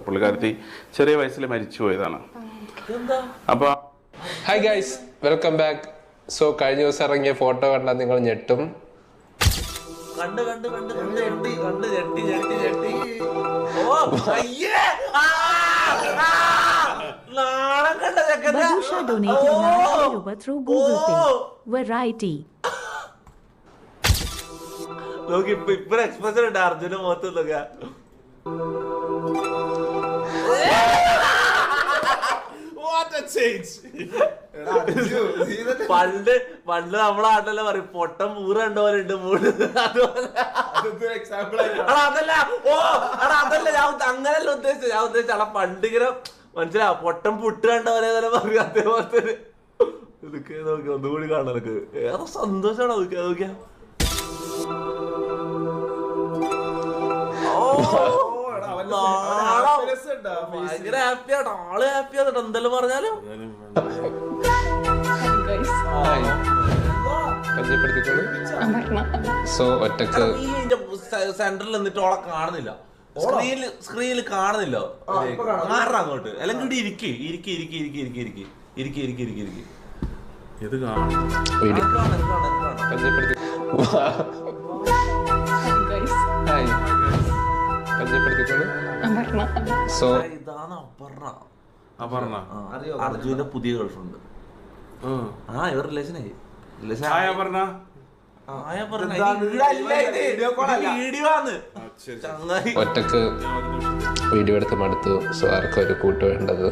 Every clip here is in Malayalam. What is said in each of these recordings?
പുള്ളിക്കാരത്തി ചെറിയ വയസ്സിൽ മരിച്ചു പോയതാണ്. അപ്പോൾ hi guys, welcome back. So കഴിഞ്ഞ ദിവസം ഇറങ്ങിയ ഫോട്ടോ കണ്ടാൽ നിങ്ങൾ ഞെട്ടും. Badusha donated ₹9 through Google Pay. Variety. നോക്കി ഇപ്പൊ എക്സ്പ്രഷൻ ഉണ്ട് അർജുന മുഖത്ത് നോക്കുക. പണ്ട് നമ്മളെ നാട്ടിലെ പറയും പൊട്ടം മൂറ് കണ്ടപോലെ ഉണ്ട് മൂട്. അതല്ല ഞാൻ അങ്ങനെയല്ല ഉദ്ദേശിച്ചത്. ഞാൻ ഉദ്ദേശിച്ച പണ്ടിങ്ങനെ മനസ്സിലാ പൊട്ടം പുട്ട് കണ്ടപോലെ പറയും. അതേപോലത്തെ ഇതൊക്കെ നോക്കി ഒന്നുകൂടി കാണാൻ എനിക്ക് ഏറെ സന്തോഷമാണ്. നോക്കിയാ നോക്കിയാ ഭയങ്കര ഹാപ്പിയാട്ടോ. ആള് ഹാപ്പിയാട്ടോ എന്തെല്ലാം പറഞ്ഞാലും. സോ ഒറ്റക്ക് സെന്ററിൽ നിന്നിട്ട് ഓളെ കാണുന്നില്ല, സ്ക്രീനിൽ കാണുന്നില്ല. മാറാ അങ്ങോട്ട് അല്ലെങ്കിൽ ഇവിടെ ഇരിക്കി ഇരിക്കി ഇരിക്കി ഇരിക്കി ഇരിക്കി ഇരിക്കി ഇരിക്കി ഇരിക്കി ഇരിക്കി ഇരിക്കി ഇത് കാണും. സോ ഇതാണ് അപർണ, അർജുന്റെ പുതിയ ഗേൾഫ്രണ്ട്. ഇവർ റിലേഷനായി. അപർണ ഒറ്റക്ക് വീഡിയോ എടുത്ത് മടുത്തു. സോ ആർക്കും ഒരു കൂട്ട് വേണ്ടത്.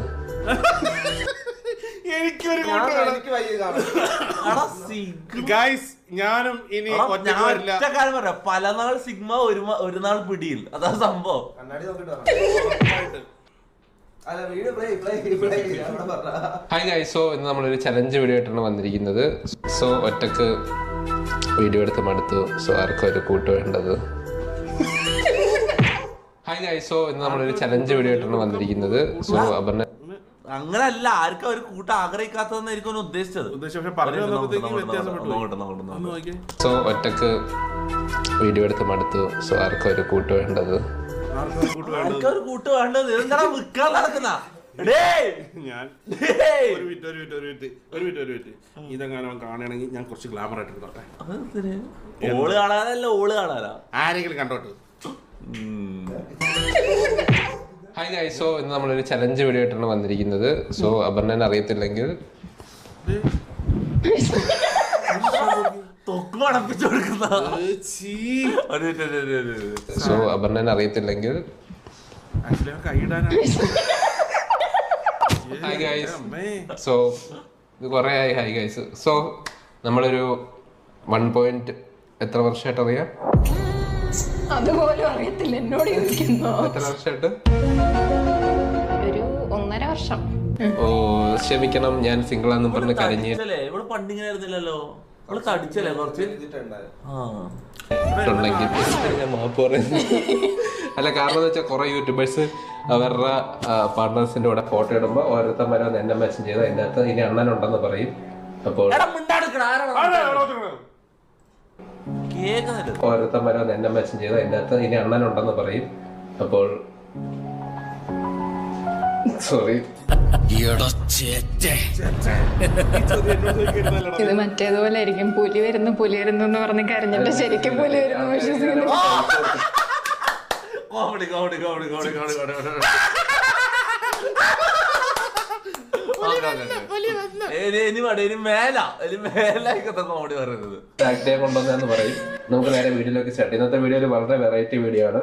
ഞാനും ഇനി പല നാൾ സിഗ്മ ഒരു നാൾ പിടിയിൽ. അതാ സംഭവം. ഹായ് ഗൈസ്, സോ ഇന്ന് നമ്മളൊരു ചലഞ്ച് വീഡിയോ ആയിട്ടാണ് വന്നിരിക്കുന്നത്. സോ ഒറ്റക്ക് വീഡിയോ എടുത്ത് മടുത്തു. സോ ആർക്കും ഒരു കൂട്ട് വേണ്ടത്. ഹായ് ഗൈസ്, സോ ഇന്ന് നമ്മളൊരു ചലഞ്ച് വീഡിയോ ആയിട്ടാണ് വന്നിരിക്കുന്നത്. സോ അപർണ അങ്ങനല്ല, ആർക്കും ഒരു കൂട്ടം ആഗ്രഹിക്കാത്തതെന്നായിരിക്കും ഉദ്ദേശിച്ചത്. സോ ഒറ്റക്ക് വീഡിയോ എടുത്ത് മടുത്തു. സോ ആർക്കും ഒരു കൂട്ട് വേണ്ടത്. ഒരു കൂട്ട് വേണ്ടത് എന്താ വിൽക്കാൻ നടക്കുന്ന ഇതെങ്ങനെ കാണുകയാണെങ്കിൽ ഞാൻ കുറച്ച് ഗ്ലാമർ ആയിട്ട് എടുത്തോട്ടെ. ഓള് കാണാനല്ല, ഓള് കാണാനാ. ആരെങ്കിലും കണ്ടോട്ട്. ഹായ് ഗൈസ്, സോ ഇന്ന് നമ്മളൊരു ചലഞ്ച് വീഡിയോ ആയിട്ടാണ് വന്നിരിക്കുന്നത്. സോ അപർണനെ അറിയത്തില്ലെങ്കിൽ തൊക്ക് മണപ്പിച്ചു കൊടുക്കുന്ന. സോ അപർണനെ അറിയത്തില്ലെങ്കിൽ ഹായ് ഗൈസ്. സോ ഇത് കുറേ ആയി. ഹായ് ഗൈസ്, സോ നമ്മളൊരു 1 എത്ര വർഷമായിട്ട് അറിയാം? അതുപോലും അറിയത്തില്ല, എന്നോട് ചോദിക്കുന്നു. എത്ര വർഷമായിട്ട്? ഒരു 1.5 വർഷം. ഓ ക്ഷമിക്കണം, ഞാൻ സിംഗിൾ ആണെന്ന് പറഞ്ഞ് കരഞ്ഞ്. ഇവിടെ പണ്ടിങ്ങനെ ആയിരുന്നില്ലല്ലോ. അവള് തടിച്ചല്ലേ കുറച്ച്. ഞാൻ മാപ്പ് പറയുന്നു. അല്ല, കാരണം എന്ന് വെച്ചാൽ കുറെ യൂട്യൂബേഴ്സ് അവരുടെ പാർട്ട്നേഴ്സിന്റെ കൂടെ ഫോട്ടോ ഇടുമ്പോൾ ഓരോരുത്തന്മാരെ വന്ന് എന്നെ മെസ്സേജ് ചെയ്ത് അതിൻ്റെ അകത്ത് ഇനി അണ്ണനുണ്ടെന്ന് പറയും. അപ്പോൾ ഓരോരുത്തന്മാരെ വന്ന് എന്നെ മെസ്സേജ് ചെയ്ത് അതിൻ്റെ അകത്ത് ഇനി അണ്ണനുണ്ടെന്ന് പറയും. അപ്പോൾ സോറി. ഇത് മറ്റേതുപോലെ ആയിരിക്കും. പുലി വരുന്നു എന്ന് പറഞ്ഞ് കരഞ്ഞിട്ട് ശരിക്കും പുലി വരുന്നു വിശ്വസിക്കുന്നു. Comedy comedy comedy comedy comedy comedy. കൊണ്ടുവന്നു പറയും. നമുക്ക് നേരെ വീഡിയോയിലേക്ക് സ്റ്റാർട്ട്. ഇന്നത്തെ വീഡിയോയിൽ വളരെ വെറൈറ്റി വീഡിയോ ആണ്,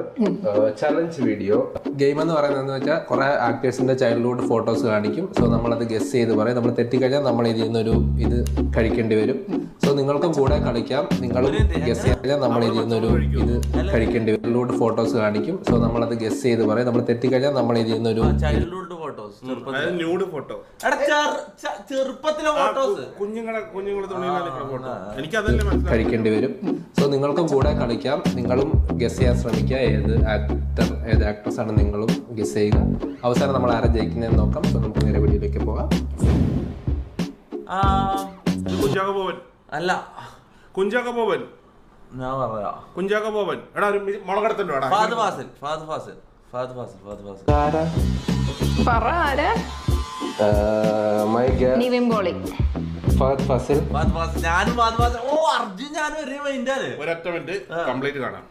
ചലഞ്ച് വീഡിയോ. ഗെയിം എന്ന് പറയുന്നതെന്ന് വെച്ചാൽ കുറെ ആക്ടേഴ്സിന്റെ ചൈൽഡ്ഹുഡ് ഫോട്ടോസ് കാണിക്കും. സോ നമ്മളത് ഗസ് ചെയ്ത് പറയും. നമ്മൾ തെറ്റിക്കഴിഞ്ഞാൽ നമ്മൾ ഇതിൽ നിന്നൊരു ഇത് കഴിക്കേണ്ടി വരും. സോ നിങ്ങൾക്കും കൂടെ കളിക്കാം. നിങ്ങളും ഗസ് ചെയ്താൽ നമ്മൾ ഇതിൽ നിന്നൊരു ഇത് കഴിക്കേണ്ടി വരും. ചൈൽഡ്ഹുഡ് ഫോട്ടോസ് കാണിക്കും. സോ നമ്മളത് ഗസ് ചെയ്ത് പറയും. നമ്മൾ തെറ്റിക്കഴിഞ്ഞാൽ നമ്മൾ ഇതിൽ നിന്നൊരു ചൈൽഡ്ഹുഡ് ഫോട്ടോസ്, ന്യൂഡ് ഫോട്ടോ, ചെറുപ്പത്തിലെ ഫോട്ടോസ്, കുഞ്ഞുങ്ങളെ ഫോട്ടോ എനിക്കതല്ലേ മനസ്സിലായി കഴിക്കേണ്ടി വരും. സോ നിങ്ങൾക്കും കൂടെ കളിക്കാം. നിങ്ങളും ഗസ് ചെയ്യാൻ ശ്രമിക്കുക. ഏത് ആക്ട്രസ് ആണ് നിങ്ങളും ഗസ് ചെയ്യുക. അവസാനം നമ്മൾ ആരെ ജയിക്കുന്നതെന്ന് നോക്കാം. സോ നമുക്ക് നേരെ വീഡിയോയിലേക്ക് പോകാം. കുഞ്ചാക്കോബോബൻ അല്ല, കുഞ്ചാക്കോബോബൻ ഞാൻ പറയാ കുഞ്ചാക്കോബോബൻ. എടാ ഒരു മുളകടത്തുണ്ടോ? ഫഹദ് ഫാസിൽ. ഫഹദ് ഫാസിൽ ആരാ? പറ ആരാ? My girl Nivin Pauly. ഫഹദ് ഫാസിൽ. ഞാനും ഫഹദ് ഫാസിൽ. ഓ അർജുൻ ഞാനും ഒരേ മൈൻഡാണ്. ഒരൊറ്റ മിനിറ്റ് കംപ്ലീറ്റ് കാണാം.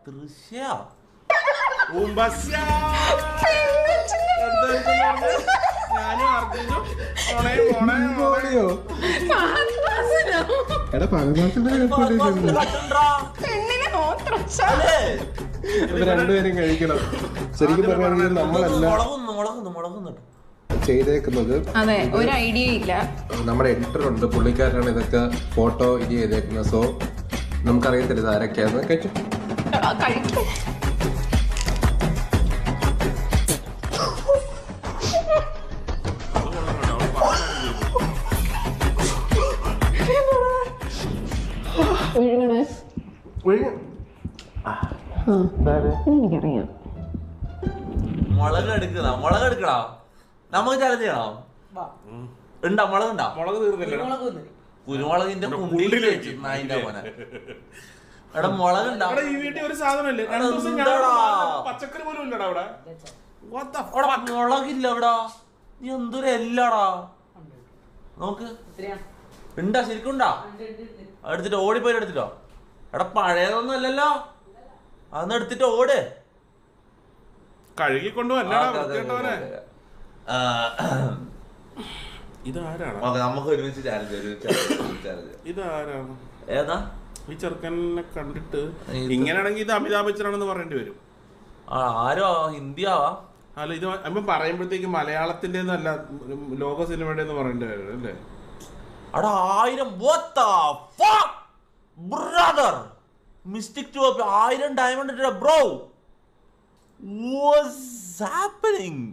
ദൃശ്യ ഞാനും അർജുനും എടാ ഫഹദ് ഫാസിലിന്റെ രണ്ടുപേരും കഴിക്കണം. ശരിക്കും പറയുകയാണെങ്കിൽ നമ്മളല്ല ചെയ്തേക്കുന്നത്. അതെ, ഒരു ഐഡിയ ഇല്ല. നമ്മുടെ എഡിറ്റർ ഉണ്ട്, പുള്ളിക്കാരനാണ് ഇതൊക്കെ ഫോട്ടോ ഇത് ചെയ്തേക്കുന്നത്. സോ നമുക്കറിയത്തില്ല ഇത് ആരൊക്കെയാന്ന്. കഴിച്ചു കഴിക്കും. എനിക്കറിയാം. മുളക് എടുക്കണ നമുക്ക് ചലഞ്ച് ചെയ്യണോ? ഉണ്ടാ മുളക് ഉണ്ടാ? മുളക് തീർന്നില്ല. കുരുമുളകിന്റെ കുണ്ടിൽ വെച്ചു നായിന്റെ മോനെ. എടാ മുളക് ഉണ്ടാ? ഈ വീട്ടിൽ ഒരു സാധനമില്ലേ? പച്ചക്കറി പോലും ഇല്ലടാ അവിടെ. മുളകില്ല എവിടാ? നീ എന്തൊരു എല്ലാടാ നോക്ക്. ഉണ്ടാ? ശരിക്കും ഉണ്ടാ? എടുത്തിട്ട് ഓടിപ്പോയി എടുത്തിട്ടോ? എടാ പഴയതൊന്നും അല്ലല്ലോ, അതൊന്നും എടുത്തിട്ട് ഓട്. കഴുകിക്കൊണ്ടുവന്നേ. ഇതാരാണ്? നമുക്ക് ഒരുമിച്ച് ചാലഞ്ച്. ഇതാരാണ്? ഏതാ ഈ ചെറുക്കനെ കണ്ടിട്ട് ഇങ്ങനെയാണെങ്കിൽ ഇത് അമിതാഭ് ബച്ചനാണെന്ന് പറയേണ്ടി വരും. ആരോ ഹിന്ദിയാവാ? അല്ല, ഇത് അമ്മ പറയുമ്പോഴത്തേക്ക് മലയാളത്തിന്റെ അല്ല, ലോക സിനിമയുടെ എന്ന് പറയേണ്ടി വരും അല്ലേ? അടാ 1000 ബ്രദർ മിസ്റ്റേക്ക് ടു 1000 ഡയമണ്ട് ഇട്ട ബ്രോ. What's happening?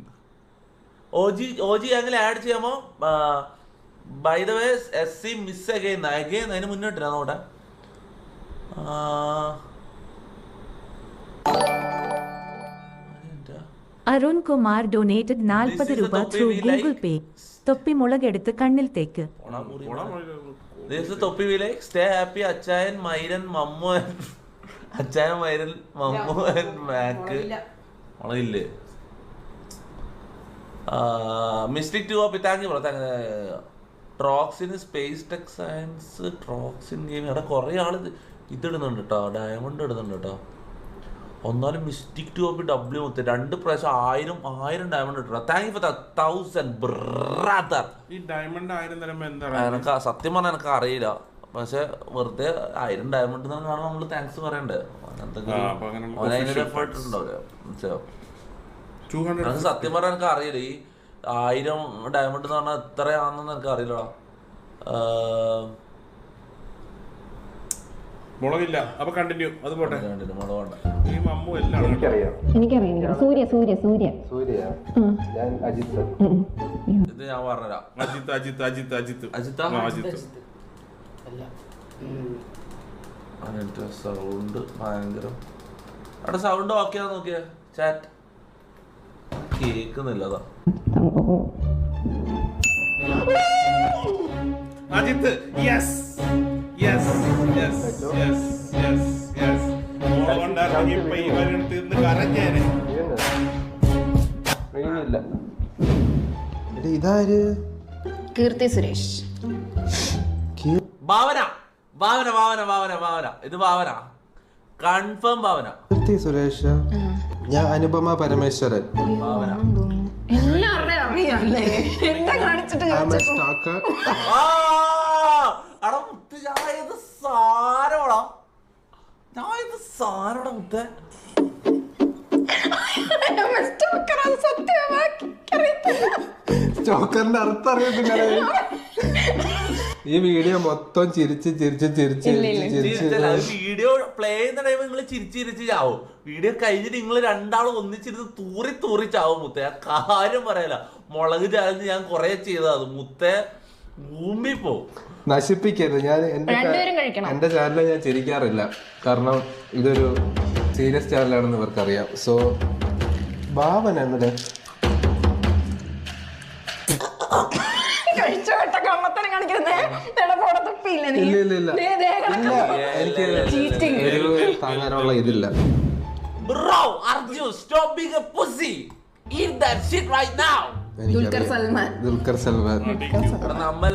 ഓജി അങ്ങനെ ആഡ് ചെയ്യാമോ? By the way SC miss again അതിന് മുന്നോട്ടില്ല നോട്ടെ. അരുൺ കുമാർ ഡൊനേറ്റഡ് 40 രൂപ ത്രൂ ഗൂഗിൾ പേ. തൊപ്പി മുളകെടുത്ത് കണ്ണിൽ തേക്ക്. തൊപ്പി വി ലൈക്ക് സ്റ്റേ ഹാപ്പി അച്ചായൻ മൈരൻ മമ്മു അച്ചായൻ മൈരൻ മമ്മു മാക്ക് മുളകില്ലേ? മിസ്റ്റേക്ക് ടു ഓപ്പി thank you bro. Troxin space tech science Troxin game. അവിടെ കുറേ ആള് ഇതിടുന്നുണ്ട് കേട്ടോ, ഡയമണ്ട് ഇടുന്നുണ്ട് കേട്ടോ. ഒന്നാലും മിസ്റ്റേക്ക് ടു ഓപ്പി W മുത്ത് 2 പ്രാവശ്യം 1000 ഡയമണ്ട് ഇട്ടോ. Thank you for 1000 brother. ഈ ഡയമണ്ട് 1000 തരുമ്പോ എന്താണ്? എനിക്ക് സത്യം പറഞ്ഞാൽ എനിക്ക് അറിയില്ല, പക്ഷെ വെറുതെ 1000 ഡയമണ്ട് കാണുമ്പോൾ നമ്മള് താങ്ക്സ് പറയണ്ടേ? അതിനൊരു എഫേർട്ട് ഉണ്ടാവില്ല. എനിക്ക് സത്യം പറഞ്ഞാൽ എനിക്ക് അറിയില്ല ഈ 1000 ഡയമണ്ട് എന്ന് പറഞ്ഞാൽ എത്രയാണെന്ന് എനിക്ക് അറിയില്ലടാ. മുളകില്ല. അപ്പൊ കണ്ടിന്യൂ. അത് പോട്ടെ. ഈ മമ്മു എല്ലാം എനിക്കറിയാം. സൂര്യ സൂര്യ സൂര്യ സൂര്യ. ഞാൻ അജിത്ത്. ഇത് ഞാൻ പറഞ്ഞുതരാം. അജിത്ത് അജിത്ത് അജിത്ത് അജിത്ത് അജിത്താ? അജിത്ത്. സൗണ്ട് ഭയങ്കര. അവിടെ സൗണ്ട് ഓക്കെ ആണെന്ന് നോക്കിയേ ചാറ്റ്. കേക്കുന്നില്ല. അതാ Ajith. Yes yes yes yes yes yes. ഇപ്പൊ ഇവരെടുത്ത് ഇന്ന് കരഞ്ഞേനെ. ഇതാര്? കീർത്തി സുരേഷ്. ഭാവന ഭാവന ഭാവന ഭാവന ഭാവന. ഇത് ഭാവന കൺഫേം. ഭാവന. കീർത്തി സുരേഷ്. ഞാൻ അനുപമ പരമേശ്വരൻ. ഭാവന. എല്ലാവരുടെയും അറിയാല്ലേ? എന്താ കാണിച്ചിട്ട് സാരോടാ മുത്തേ. സ്റ്റോക്കറിന്റെ അർത്ഥം അറിയത്തില്ല. ഈ വീഡിയോ മൊത്തം ചിരിച്ച് ചിരിച്ച് ചിരിച്ച് ചിരിച്ച്. വീഡിയോ പ്ലേ ചെയ്യുന്ന ടൈം നിങ്ങൾ ചിരിച്ചിരിച്ച് ചാവും. വീഡിയോ കഴിഞ്ഞിട്ട് നിങ്ങൾ രണ്ടാളും ഒന്നിച്ചിരുന്ന് തൂറി തൂറി ചാവും മുത്തേ. ആ കാര്യം പറയല. മുളക് ചാലഞ്ച് ഞാൻ കൊറേ ചെയ്തത് മുത്തേ. ഭൂമി പോവും. നശിപ്പിക്കരുത്. ഞാൻ എന്റെ ചാനലിൽ ഞാൻ ചിരിക്കാറില്ല, കാരണം ഇതൊരു സീരിയസ് ചാനലാണെന്ന് ഇവർക്കറിയാം. സോ ഭാവന എന്നിട്ട് കഴിച്ചോട്ടെ കള്ളത്തരം കാണിക്കുന്നേ പോടത്തൊപ്പിയില്ല നീ ഇല്ല ഇല്ല ഇല്ല എനിക്ക് എരിവ് താങ്ങാനുള്ള ഇതില്ല. Bro, Arjun, stop being a pussy. Eat that shit right now. Dulquer Salman. Dulquer Salman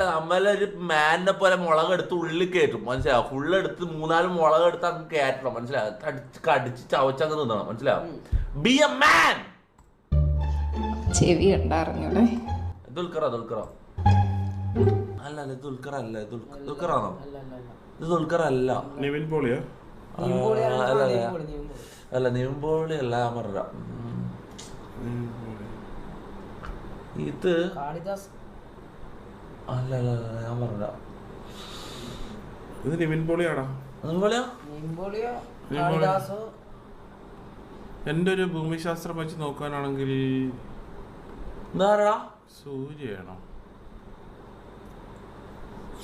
നമ്മളൊരു മാനിനെ പോലെ മുളക് എടുത്ത് ഉള്ളിൽ കയറ്റും മനസ്സിലാവും. ഫുള്ള് എടുത്ത് 3-4 മുളക് എടുത്ത് അങ്ങ് കയറ്റണം മനസ്സിലാവും. കടിച്ച് ചവച്ചങ്ങ് തിന്നണം മനസ്സിലാവും. B a man. ചെവി ഉണ്ടായിരുന്നൂടെ. ദുൽഖറോ അല്ല ദുൽഖറാണോ? ഇത് ദുൽഖർ അല്ല. നിവിൻ പോളിയോ? അല്ല നിവിൻ പോളി അല്ല. ഞാൻ പറഞ്ഞ ഇത് അല്ല ഞാൻ പറഞ്ഞ ഇത് നിവിൻ പോളിയാടാ. എന്റെ ഒരു ഭൂമിശാസ്ത്രം വെച്ച് നോക്കാനാണെങ്കിൽ എന്താ സൂര്യയാണോ?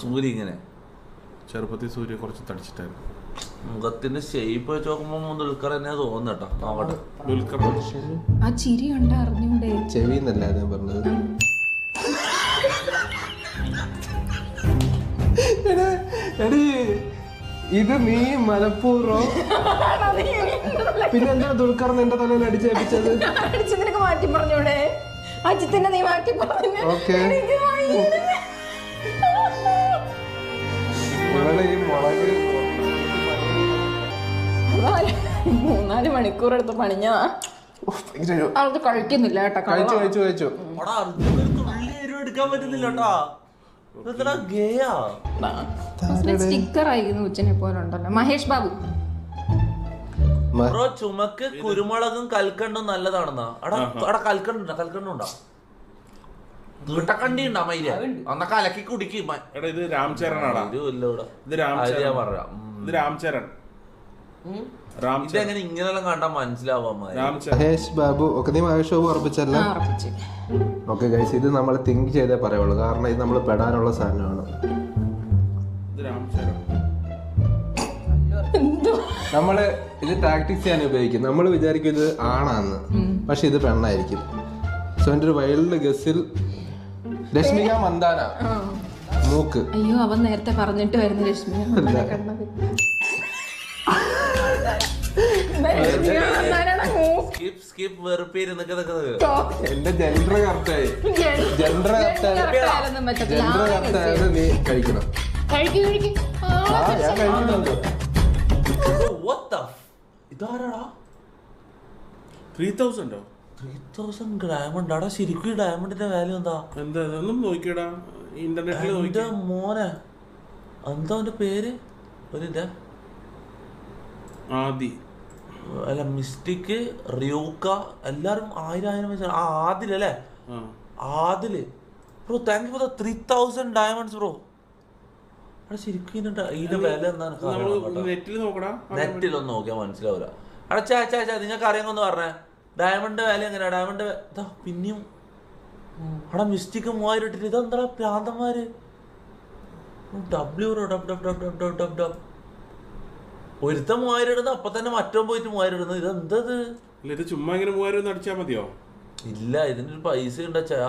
സൂര്യ ഇങ്ങനെ ചെറുപ്പത്തിൽ സൂര്യ കുറച്ച് തടിച്ചിട്ടായിരുന്നു. മുഖത്തിന്റെ ഷേപ്പ് വെച്ച് നോക്കുമ്പോ ദുൽഖർ തന്നെ തോന്നുന്നു കേട്ടോ. നോക്കട്ടെ. ദുൽഖർ ആ ചിരി ഉണ്ടായിരുന്നൂടെ? ചെവി എന്നല്ല ഞാൻ പറഞ്ഞത്. എടി ഇത് നീ മനഃപൂർവ്വം പിന്നെ എന്താ ദുൽഖർ നിന്റെ തലയിൽ അടിച്ചേപ്പിച്ചത്? നിനക്ക് മാറ്റി പറഞ്ഞൂടെ? അജിത്തിന്റെ നീ മാറ്റി പറഞ്ഞു. ഓക്കെ ഈ മുളക് 3-4 മണിക്കൂർ എടുത്ത് പണിഞ്ഞാ അത് കഴിക്കുന്നില്ല കേട്ടോ. കഴിച്ചു എടുക്കാൻ പറ്റുന്നില്ല കേട്ടോ. ഗേയാ സ്റ്റിക്കർ ആയിരുന്നു ഉച്ചനെ പോലെ ഉണ്ടല്ലോ. മഹേഷ് ബാബു. ബ്രോ ചുമക്ക് കുരുമുളകും കൽക്കണ്ടും നല്ലതാണെന്നാ. അവിടെ കൽക്കണ്ടുണ്ടോ? തീട്ടക്കണ്ടി ഉണ്ടാ മൈര അന്ന കലക്കി കുടിക്കും. എടാ ഇത് രാം ചരണാടാ. ഇത് രാം ചരൺ. ഇതെങ്ങനെ ഇങ്ങനെല്ലാം കണ്ടാ മനസ്സിലാവാ? മഹേഷ് ബാബു ഒക്കെ നീ മഹേഷ് ബാബു ഉറപ്പിച്ചല്ല? ഓക്കെ ഗൈസ്, ഇത് നമ്മൾ തിങ്ക് ചെയ്തേ പറയുള്ളൂ, കാരണം ഇത് നമ്മൾ പെടാനുള്ള സാധനമാണ്. നമ്മള് ഇത് ടാക്ടിക്സ് ചെയ്യാൻ ഉപയോഗിക്കും. നമ്മൾ വിചാരിക്കും ഇത് ആണാന്ന്, പക്ഷെ ഇത് പെണ്ണായിരിക്കും. സോ എൻ്റെ ഒരു വൈൽഡ് ഗസ്സിൽ രശ്മിക മന്ദാന മൂക്ക്. അയ്യോ അവൻ നേരത്തെ പറഞ്ഞിട്ട് വരുന്ന രശ്മിക എന്റെ ജെൻഡർ കറക്റ്റായി. ജെൻഡർ കറക്റ്റായത് നീ കഴിക്കണം. ഞാൻ കഴിക്കുന്നുണ്ട്. ഇതാരാടാ? 3000 ഡയമണ്ട് ആടാ. ശരിക്കും ഈ ഡയമണ്ടിന്റെ വാല്യൂ എന്താ? ഒന്നും നോക്കിയടാ ഇന്റർനെറ്റിൽ മോനെ. എന്താ അവന്റെ പേര്? ഒരു ആദി അല്ല മിസ്റ്റിക്ക് റിയൂക്ക എല്ലാരും 1000 വെച്ചാൽ ആദിലല്ലേ? ആദില് bro thank you for the 3000 diamonds bro. അവിടെ ശരിക്കും ഇതിന്റെ വില എന്താണ്? നെറ്റിലൊന്നും നോക്കിയാൽ മനസ്സിലാവൂല. അവിടെ ചാ നിങ്ങൾക്ക് അറിയാമെന്ന് പറഞ്ഞേ ഡയമണ്ട് വില എങ്ങനെയാ? ഡയമണ്ട് പിന്നെയും അവിടെ മിസ്റ്റിക്ക് 3000 ഇട്ടിട്ട് ഇതെന്താ പ്രാന്തന്മാര്? ഒരുത്തം 3000 ഇടുന്നത് അപ്പൊ തന്നെ മറ്റോ പോയിട്ട് 3000 ഇടുന്നത്. ഇതെന്തത്? ഇത് ചുമ്മാ ഇങ്ങനെ 3000 അടിച്ചാ മതിയോ? ഇല്ല, ഇതിനൊരു പൈസ ഉണ്ടച്ചാ.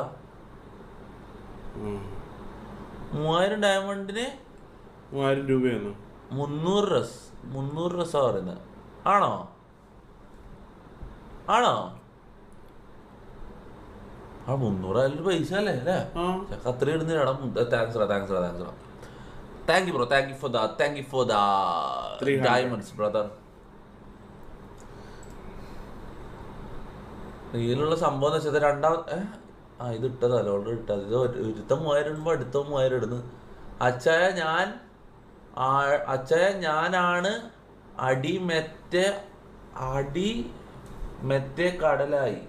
3000 ഡയമണ്ടിന് 3000 രൂപയാണ്. 300 രസാ പറയുന്നത്. ആണോ? ആ 300 അതിലൊരു പൈസ അല്ലേ അല്ലേ? അത്ര ഇടുന്നില്ല. Thanks Thank you bro, thank you for the diamonds brother. ഇതിലുള്ള സംഭവം എന്ന് വെച്ചാൽ ഇത് ഇട്ടതല്ല, ഓൾറെഡി ഇട്ടത്. ഇത് ഒരുത്തം 3000 ഇടുമ്പോ അടുത്ത 3000 ഇടുന്നു. അച്ചായ ഞാനാണ് അടി മെറ്റെ കടലായി.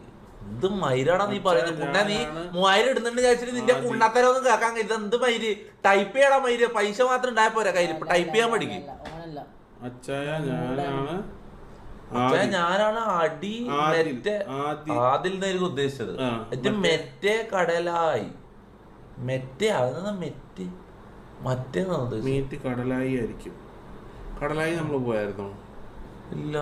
എന്ത് മൈരാടാ നീ പറയുന്നത്? കുണ്ണ നീ 3000 ഇടുന്നുണ്ട് വിചാരിച്ചിട്ട് നിന്റെ കുണ്ണത്തരൊന്നും കേൾക്കാൻ കഴിയും. ഇതെന്ത് മൈര്? ടൈപ്പ് ചെയ്യടാ മൈര്. പൈസ മാത്രം ഉണ്ടായ പോരാ കയ്യിൽ. ഇപ്പൊ ടൈപ്പ് ചെയ്യാൻ പഠിക്കും. ഞാനാണ് അടി മെറ്റെ ആദിൽ എന്നായിരിക്കും ഉദ്ദേശിച്ചത്. മെറ്റെ കടലായി. മെറ്റെ അതെന്നാ മെറ്റ് മറ്റേന്നാ ഉദ്ദേശിച്ചത്. കടലായി ആയിരിക്കും. കടലായി നമ്മൾ പോയായിരുന്നോ? ഇല്ല.